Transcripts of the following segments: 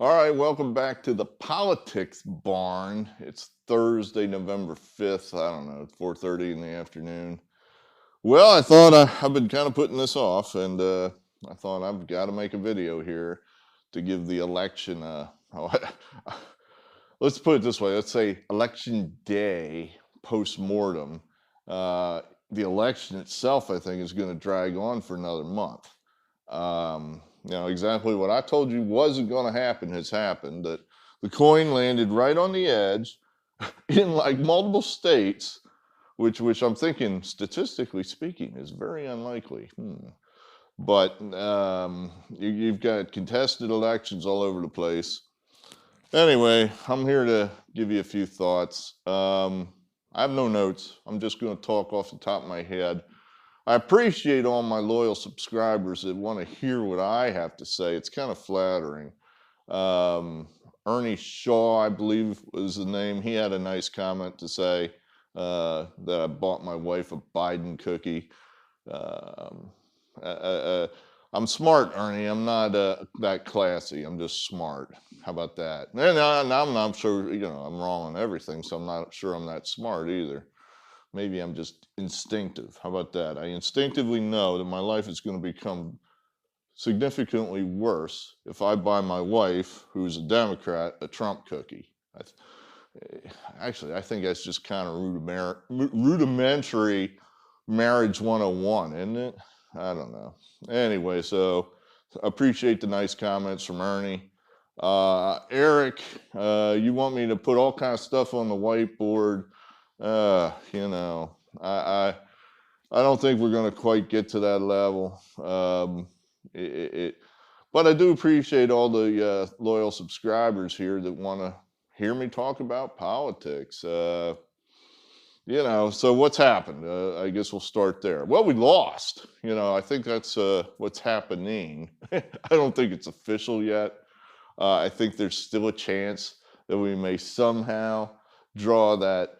All right, welcome back to the Politics Barn. It's Thursday, November 5th. I don't know, 4:30 in the afternoon. Well, I thought I've been kind of putting this off, and I thought I've got to make a video here to give the election let's put it this way. Let's say election day post-mortem. Uh, the election itself, I think, is going to drag on for another month. Exactly what I told you wasn't going to happen has happened. That the coin landed right on the edge in like multiple states, which I'm thinking, statistically speaking, is very unlikely. But you've got contested elections all over the place. Anyway, I'm here to give you a few thoughts. I have no notes. I'm just going to talk off the top of my head. I appreciate all my loyal subscribers that want to hear what I have to say. It's kind of flattering. Um, Ernie Shaw, I believe was the name. He had a nice comment to say that I bought my wife a Biden cookie. Um, uh, uh, I'm smart, Ernie. I'm not that classy. I'm just smart. How about that? And I'm not sure, I'm wrong on everything, so I'm not sure I'm that smart either. Maybe I'm just instinctive. How about that? I instinctively know that my life is going to become significantly worse if I buy my wife, who's a Democrat, a Trump cookie. Actually, I think that's just kind of rudimentary marriage 101, isn't it? I don't know. Anyway, so appreciate the nice comments from Ernie. Eric, you want me to put all kind of stuff on the whiteboard. Uh, you know, I, I, I don't think we're going to quite get to that level. But I do appreciate all the loyal subscribers here that want to hear me talk about politics. So what's happened? I guess we'll start there. Well, we lost. I think that's what's happening. I don't think it's official yet. I think there's still a chance that we may somehow draw that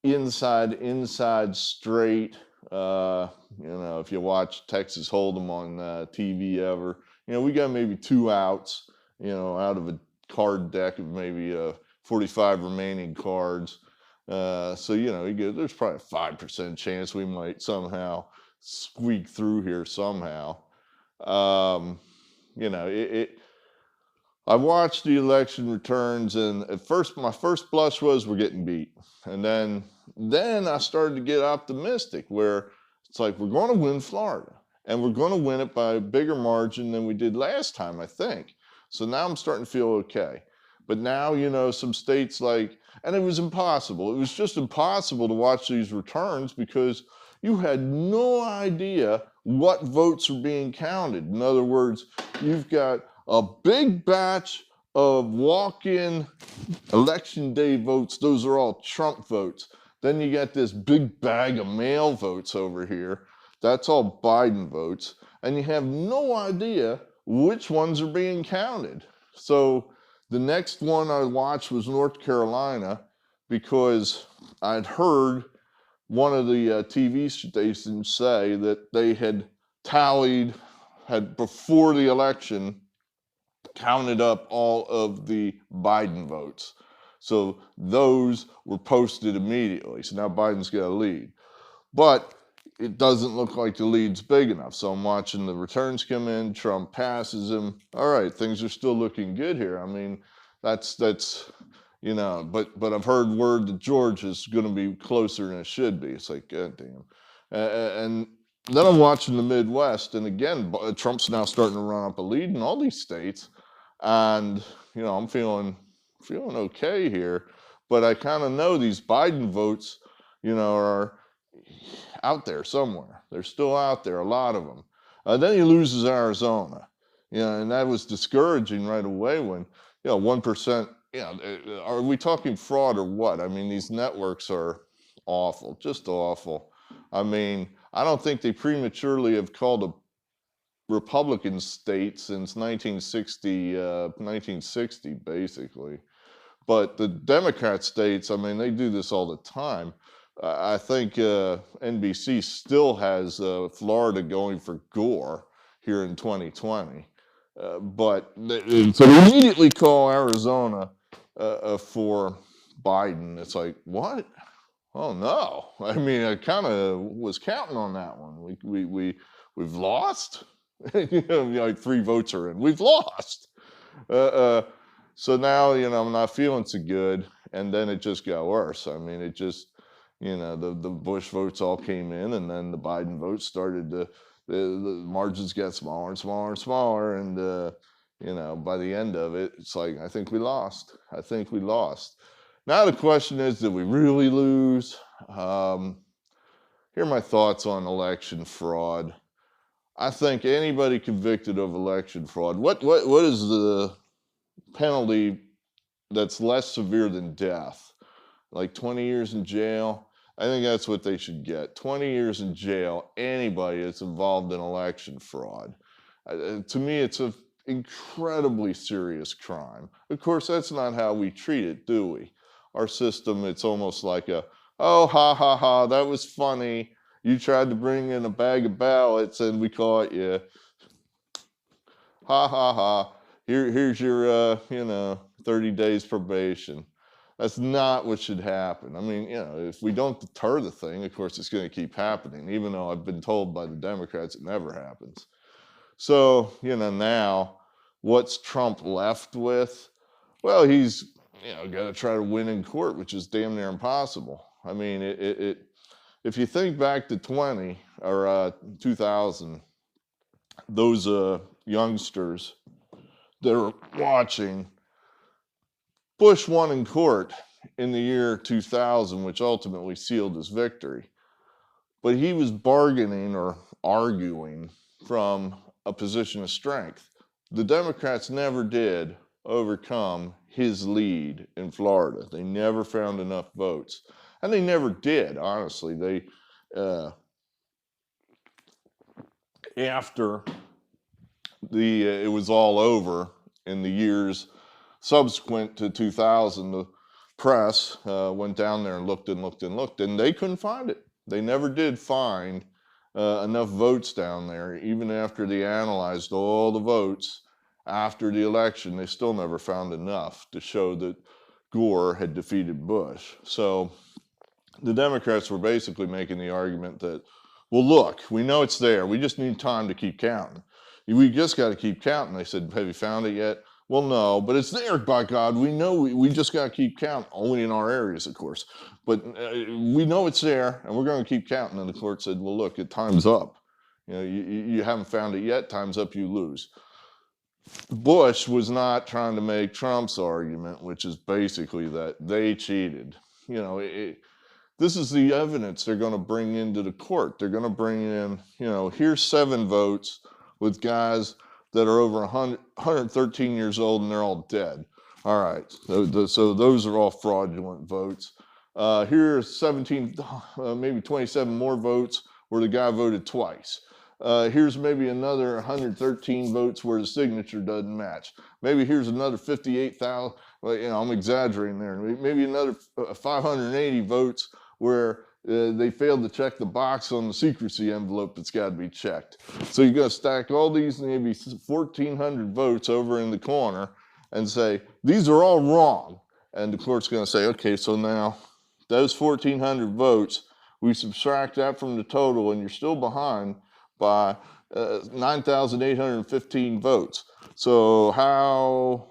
inside straight. If you watch Texas Hold'em on TV ever, we got maybe two outs, out of a card deck of maybe 45 remaining cards. There's probably a 5% chance we might somehow squeak through here somehow. Um, you know, it I watched the election returns, and at first, my first blush was we're getting beat, and then I started to get optimistic, where it's like we're going to win Florida, and we're going to win it by a bigger margin than we did last time, I think. So now I'm starting to feel okay. But now, some states and it was impossible. It was just impossible to watch these returns because you had no idea what votes were being counted. In other words, you've got a big batch of walk-in election day votes. Those are all Trump votes. Then you got this big bag of mail votes over here. That's all Biden votes. And you have no idea which ones are being counted. So the next one I watched was North Carolina because I'd heard one of the TV stations say that they had before the election, counted up all of the Biden votes. So those were posted immediately. So now Biden's got a lead. But it doesn't look like the lead's big enough. So I'm watching the returns come in. Trump passes him. All right, things are still looking good here. I mean, that's but I've heard word that Georgia's going to be closer than it should be. It's like, God damn. And then I'm watching the Midwest, and again, Trump's now starting to run up a lead in all these states, and I'm feeling okay here. But I kind of know these Biden votes, are out there somewhere. They're still out there, a lot of them. Then he loses Arizona, and that was discouraging right away when 1%. Are we talking fraud or what? I mean, these networks are awful, just awful. I mean, I don't think they prematurely have called a Republican state since 1960, basically. But the Democrat states, I mean, they do this all the time. I think NBC still has Florida going for Gore here in 2020. So they immediately call Arizona for Biden. It's like, what? Oh no! I mean, I kind of was counting on that one. We've lost. Like 3 votes are in. We've lost. Uh, uh, so now I'm not feeling so good, and then it just got worse. I mean, it just the Bush votes all came in, and then the Biden votes started to the margins got smaller and smaller and smaller, and by the end of it, it's like I think we lost. I think we lost. Now the question is, did we really lose? Here are my thoughts on election fraud. I think anybody convicted of election fraud, what is the penalty that's less severe than death? Like 20 years in jail? I think that's what they should get. 20 years in jail, anybody that's involved in election fraud. To me, it's an incredibly serious crime. Of course, that's not how we treat it, do we? Our system, it's almost like oh, ha, ha, ha, that was funny. You tried to bring in a bag of ballots and we caught you. Ha, ha, ha. Here's your, 30 days probation. That's not what should happen. I mean, if we don't deter the thing, of course, it's going to keep happening, even though I've been told by the Democrats it never happens. So, now what's Trump left with? Well, he's, got to try to win in court, which is damn near impossible. I mean, if you think back to 2000, those youngsters that are watching, Bush won in court in the year 2000, which ultimately sealed his victory. But he was bargaining or arguing from a position of strength. The Democrats never did overcome his lead in Florida. They never found enough votes. And they never did, honestly. They, after it was all over in the years subsequent to 2000, the press went down there and looked and looked and looked, and they couldn't find it. They never did find enough votes down there. Even after they analyzed all the votes after the election, they still never found enough to show that Gore had defeated Bush. So the Democrats were basically making the argument that, well, look, we know it's there. We just need time to keep counting. We just got to keep counting. They said, have you found it yet? Well, no, but it's there, by God. We know we just got to keep counting, only in our areas, of course. But we know it's there, and we're going to keep counting. And the court said, well, look, time's up. You haven't found it yet. Time's up, you lose. Bush was not trying to make Trump's argument, which is basically that they cheated. This is the evidence they're going to bring into the court. They're going to bring in, here's 7 votes with guys that are over 113 years old and they're all dead. All right, so those are all fraudulent votes. Here's 17, maybe 27 more votes where the guy voted twice. Here's maybe another 113 votes where the signature doesn't match. Maybe here's another 58,000, well, I'm exaggerating there. Maybe another 580 votes where they failed to check the box on the secrecy envelope that's got to be checked. So you're going to stack all these maybe 1,400 votes over in the corner and say, these are all wrong. And the court's going to say, okay, so now those 1,400 votes, we subtract that from the total and you're still behind by 9,815 votes. So how...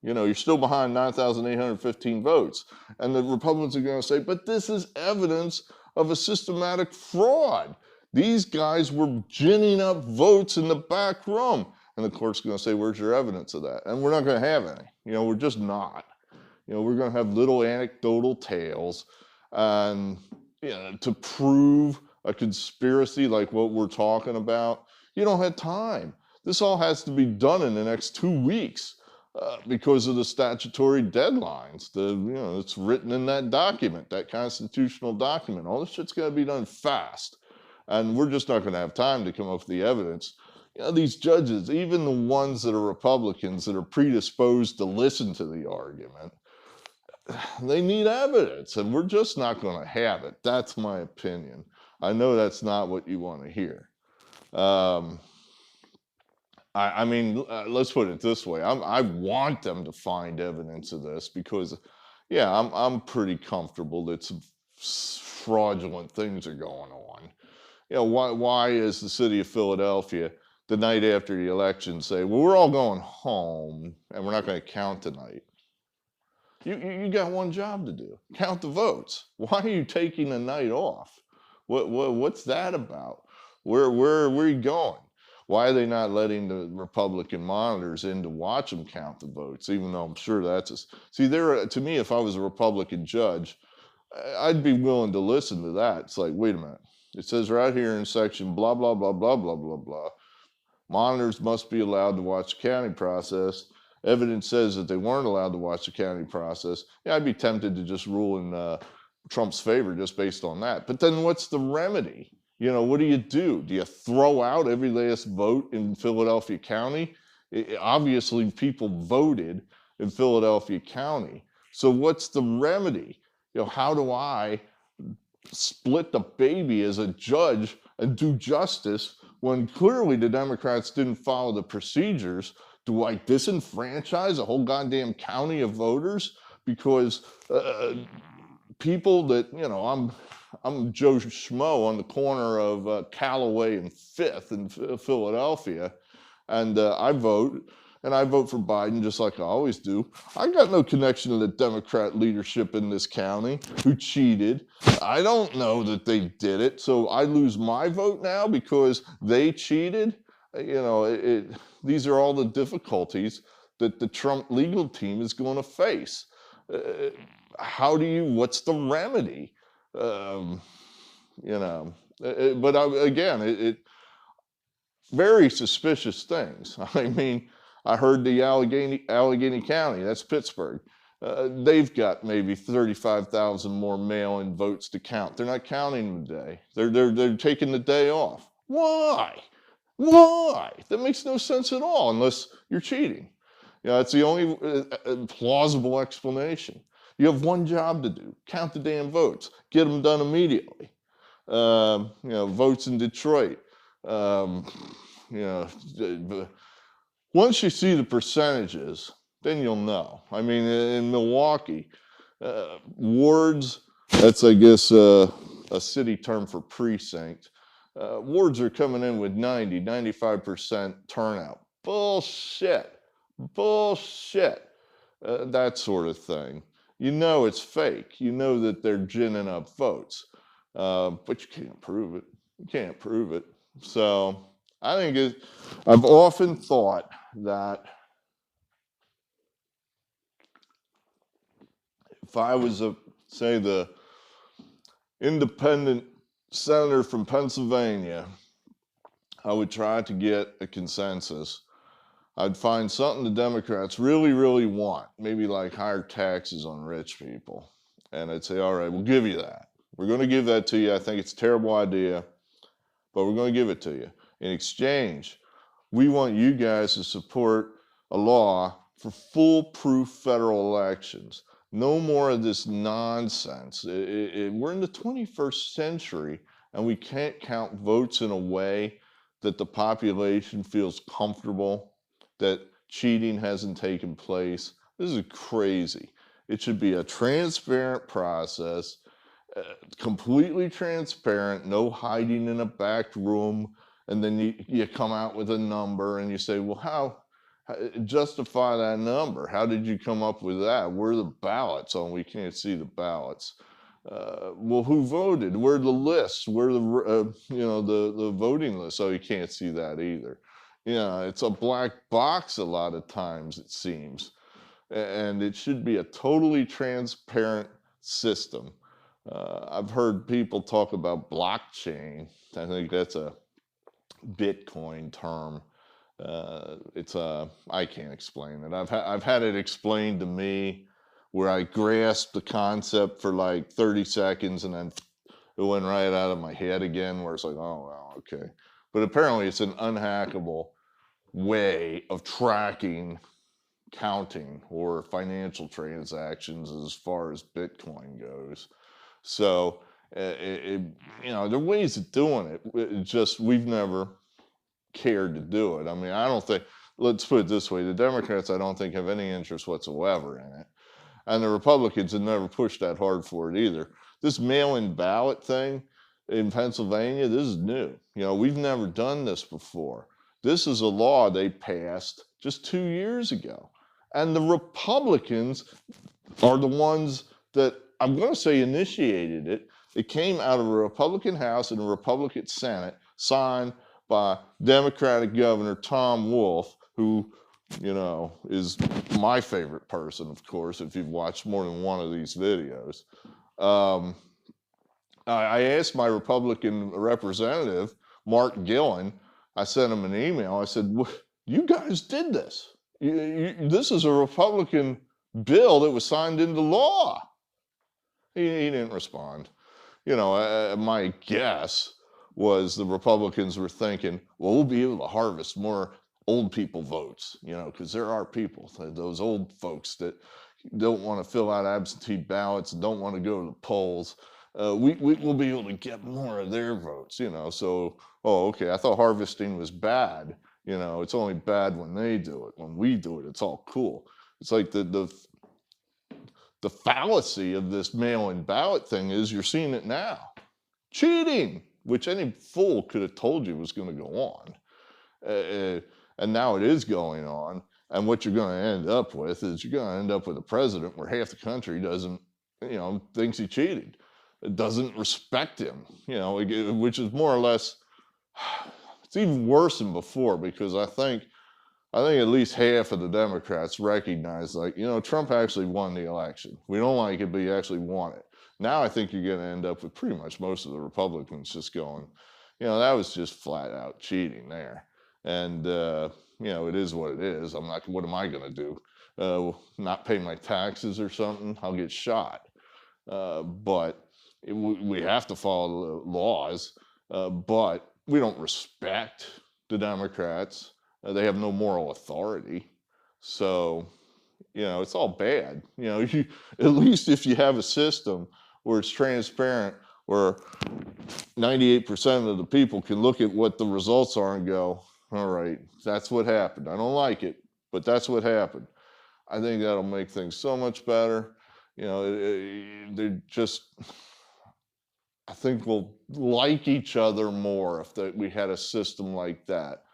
you're still behind 9,815 votes. And the Republicans are going to say, but this is evidence of a systematic fraud. These guys were ginning up votes in the back room. And the court's going to say, where's your evidence of that? And we're not going to have any. We're just not. We're going to have little anecdotal tales. And to prove a conspiracy like what we're talking about, you don't have time. This all has to be done in the next 2 weeks. Because of the statutory deadlines. It's written in that document, that constitutional document. All this shit's got to be done fast. And we're just not going to have time to come up with the evidence. These judges, even the ones that are Republicans that are predisposed to listen to the argument, they need evidence, and we're just not going to have it. That's my opinion. I know that's not what you want to hear. I mean, let's put it this way. I want them to find evidence of this because, yeah, I'm pretty comfortable that some fraudulent things are going on. You know, why is the city of Philadelphia the night after the election say, well, we're all going home and we're not going to count tonight? You got one job to do: count the votes. Why are you taking a night off? What's that about? Where are you going? Why are they not letting the Republican monitors in to watch them count the votes? Even though I'm sure that's see there. To me, if I was a Republican judge, I'd be willing to listen to that. It's like, wait a minute. It says right here in section blah blah blah blah blah blah blah. Monitors must be allowed to watch the counting process. Evidence says that they weren't allowed to watch the counting process. Yeah, I'd be tempted to just rule in Trump's favor just based on that. But then what's the remedy? You know, what do you do? Do you throw out every last vote in Philadelphia County? Obviously, people voted in Philadelphia County. So what's the remedy? You know, how do I split the baby as a judge and do justice when clearly the Democrats didn't follow the procedures? Do I disenfranchise a whole goddamn county of voters because people that, you know, I'm Joe Schmo on the corner of Callaway and Fifth in Philadelphia, and I vote, and I vote for Biden just like I always do. I got no connection to the Democrat leadership in this county who cheated. I don't know that they did it, so I lose my vote now because they cheated. You know, these are all the difficulties that the Trump legal team is going to face. What's the remedy? You know, again, very suspicious things. I mean, I heard the Allegheny County, that's Pittsburgh, they've got maybe 35,000 more mail-in votes to count. They're not counting today. They're taking the day off. Why? Why? That makes no sense at all unless you're cheating. You know, that's the only plausible explanation. You have one job to do: count the damn votes. Get them done immediately. You know, votes in Detroit. You know, once you see the percentages, then you'll know. I mean, in Milwaukee, wards, that's, I guess, a city term for precinct. Wards are coming in with 95% turnout. Bullshit. Bullshit. That sort of thing. You know it's fake. You know that they're ginning up votes. But you can't prove it. You can't prove it. So I think I've often thought that if I was say the independent senator from Pennsylvania, I would try to get a consensus. I'd find something the Democrats really, really want, maybe like higher taxes on rich people. And I'd say, all right, we'll give you that. We're going to give that to you. I think it's a terrible idea, but we're going to give it to you. In exchange, we want you guys to support a law for foolproof federal elections. No more of this nonsense. We're in the 21st century, and we can't count votes in a way that the population feels comfortable that cheating hasn't taken place. This is crazy. It should be a transparent process, completely transparent, no hiding in a back room, and then you come out with a number and you say, well, how justify that number? How did you come up with that? Where are the ballots? Oh, we can't see the ballots. Well, who voted? Where are the lists? Where are the the voting lists? Oh, you can't see that either. You know, it's a black box a lot of times, it seems. And it should be a totally transparent system. I've heard people talk about blockchain. I think that's a Bitcoin term. I can't explain it. I've had it explained to me where I grasped the concept for like 30 seconds and then it went right out of my head again, where it's like, oh, well, okay. But apparently it's an unhackable way of tracking counting or financial transactions as far as Bitcoin goes. So, there are ways of doing it. It's just we've never cared to do it. I mean, I don't think, let's put it this way, the Democrats, I don't think, have any interest whatsoever in it. And the Republicans have never pushed that hard for it either. This mail-in ballot thing in Pennsylvania, this is new. You know, we've never done this before. This is a law they passed just 2 years ago. And the Republicans are the ones that, I'm going to say, initiated it. It came out of a Republican House and a Republican Senate, signed by Democratic Governor Tom Wolf, who, you know, is my favorite person, of course, if you've watched more than one of these videos. I asked my Republican representative, Mark Gillen, I sent him an email. I said, you guys did this. This is a Republican bill that was signed into law. He didn't respond. You know, my guess was the Republicans were thinking, well, we'll be able to harvest more old people votes, you know, because there are people, those old folks that don't want to fill out absentee ballots and don't want to go to the polls. We'll be able to get more of their votes, you know. So, oh, okay, I thought harvesting was bad. You know, it's only bad when they do it. When we do it, it's all cool. It's like the fallacy of this mail-in ballot thing is you're seeing it now. Cheating, which any fool could have told you was going to go on. And now it is going on. And what you're going to end up with is you're going to end up with a president where half the country doesn't, you know, thinks he cheated. It doesn't respect him, you know, which is more or less, it's even worse than before, because I think at least half of the Democrats recognize, like, you know, Trump actually won the election. We don't like it, but he actually won it. Now I think you're going to end up with pretty much most of the Republicans just going, you know, that was just flat out cheating there. And, you know, it is what it is. What am I going to do? Not pay my taxes or something? I'll get shot. But we have to follow the laws, but we don't respect the Democrats. They have no moral authority. So, you know, it's all bad. You know, at least if you have a system where it's transparent, where 98% of the people can look at what the results are and go, all right, that's what happened. I don't like it, but that's what happened. I think that'll make things so much better. You know, they're just, I think we'll like each other more if we had a system like that.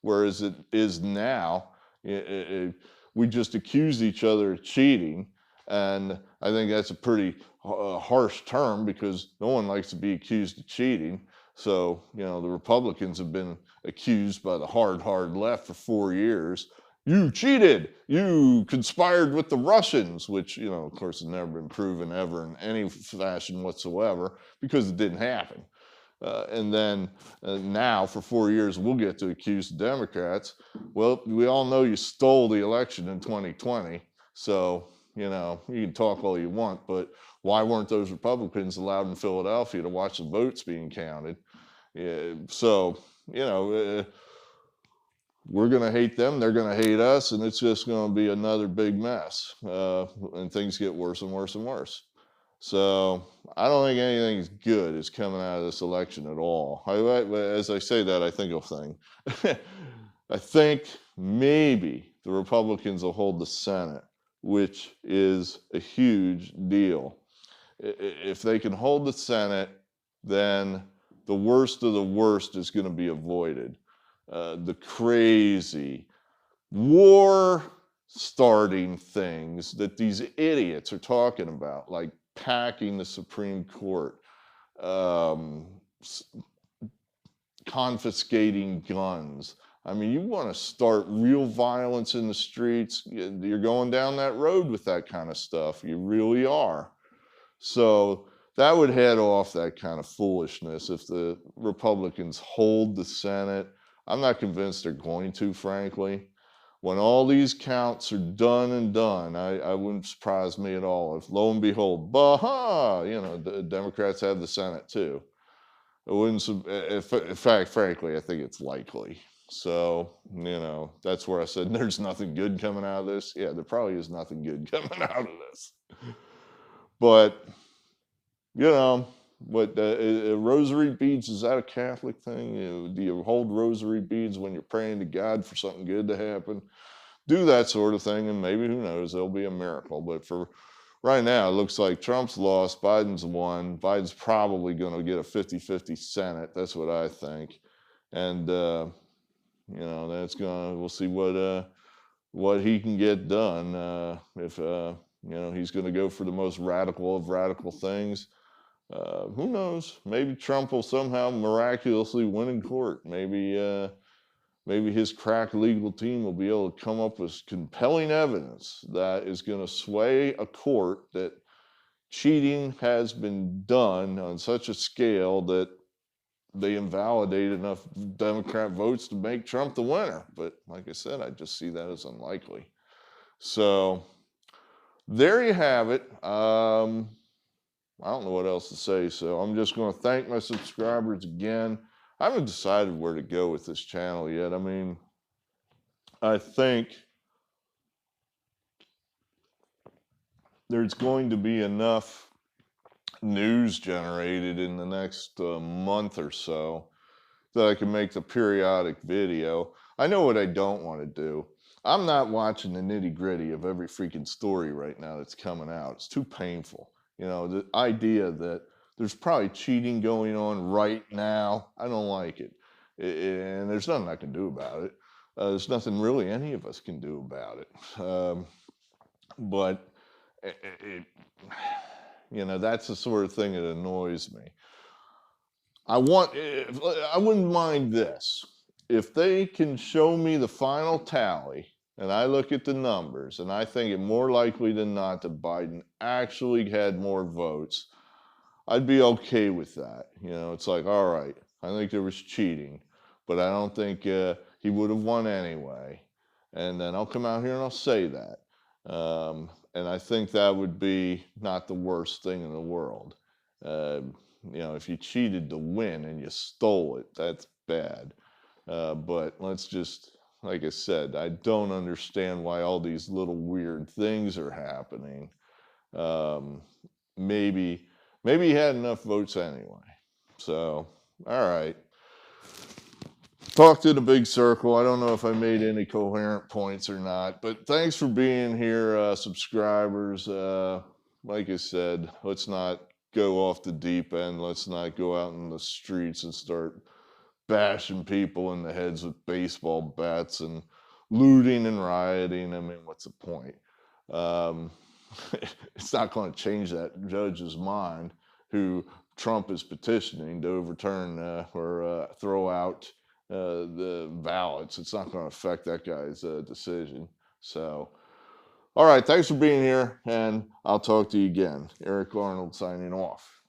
Whereas it is now, we just accuse each other of cheating. And I think that's a pretty harsh term, because no one likes to be accused of cheating. So, you know, the Republicans have been accused by the hard left for 4 years. You cheated, you conspired with the Russians, which, you know, of course, has never been proven ever in any fashion whatsoever, because it didn't happen. And then now for 4 years, we'll get to accuse the Democrats. Well, we all know you stole the election in 2020. So, you know, you can talk all you want, but why weren't those Republicans allowed in Philadelphia to watch the votes being counted? So, you know, we're going to hate them, they're going to hate us, and it's just going to be another big mess. And things get worse and worse and worse. So I don't think anything good is coming out of this election at all. As I say that, I think of things. I think maybe the Republicans will hold the Senate, which is a huge deal. If they can hold the Senate, then the worst of the worst is going to be avoided. The crazy war-starting things that these idiots are talking about, like packing the Supreme Court, confiscating guns. I mean, you want to start real violence in the streets, you're going down that road with that kind of stuff. You really are. So that would head off that kind of foolishness if the Republicans hold the Senate. I'm not convinced they're going to, frankly. When all these counts are done and done, I wouldn't surprise me at all if, lo and behold, bah, you know, the Democrats have the Senate too. It wouldn't, in fact, frankly, I think it's likely. So, you know, that's where I said there's nothing good coming out of this. Yeah, there probably is nothing good coming out of this. But, you know, What rosary beads, is that a Catholic thing? Do you hold rosary beads when you're praying to God for something good to happen? Do that sort of thing, and maybe, who knows, there'll be a miracle. But for right now, it looks like Trump's lost, Biden's won. Biden's probably going to get a 50-50 Senate. That's what I think. And that's we'll see what he can get done. If he's going to go for the most radical of radical things. Who knows? Maybe Trump will somehow miraculously win in court. Maybe his crack legal team will be able to come up with compelling evidence that is going to sway a court that cheating has been done on such a scale that they invalidate enough Democrat votes to make Trump the winner. But like I said, I just see that as unlikely. So there you have it. I don't know what else to say, so I'm just going to thank my subscribers again. I haven't decided where to go with this channel yet. I mean, I think there's going to be enough news generated in the next month or so that I can make the periodic video. I know what I don't want to do. I'm not watching the nitty-gritty of every freaking story right now that's coming out. It's too painful. The idea that there's probably cheating going on right now, I don't like it. And there's nothing I can do about it. There's nothing really any of us can do about it. But that's the sort of thing that annoys me. I wouldn't mind this. If they can show me the final tally, and I look at the numbers, and I think it more likely than not that Biden actually had more votes, I'd be okay with that. It's like, all right, I think there was cheating, but I don't think he would have won anyway. And then I'll come out here and I'll say that. And I think that would be not the worst thing in the world. If you cheated to win and you stole it, that's bad. But let's just, like I said, I don't understand why all these little weird things are happening. Maybe he had enough votes anyway. So, all right. Talked in a big circle. I don't know if I made any coherent points or not, but thanks for being here, subscribers. Like I said, let's not go off the deep end. Let's not go out in the streets and start bashing people in the heads with baseball bats and looting and rioting. I mean, what's the point? It's not going to change that judge's mind who Trump is petitioning to overturn or throw out the ballots. It's not going to affect that guy's decision. So, all right, thanks for being here, and I'll talk to you again. Eric Arnold signing off.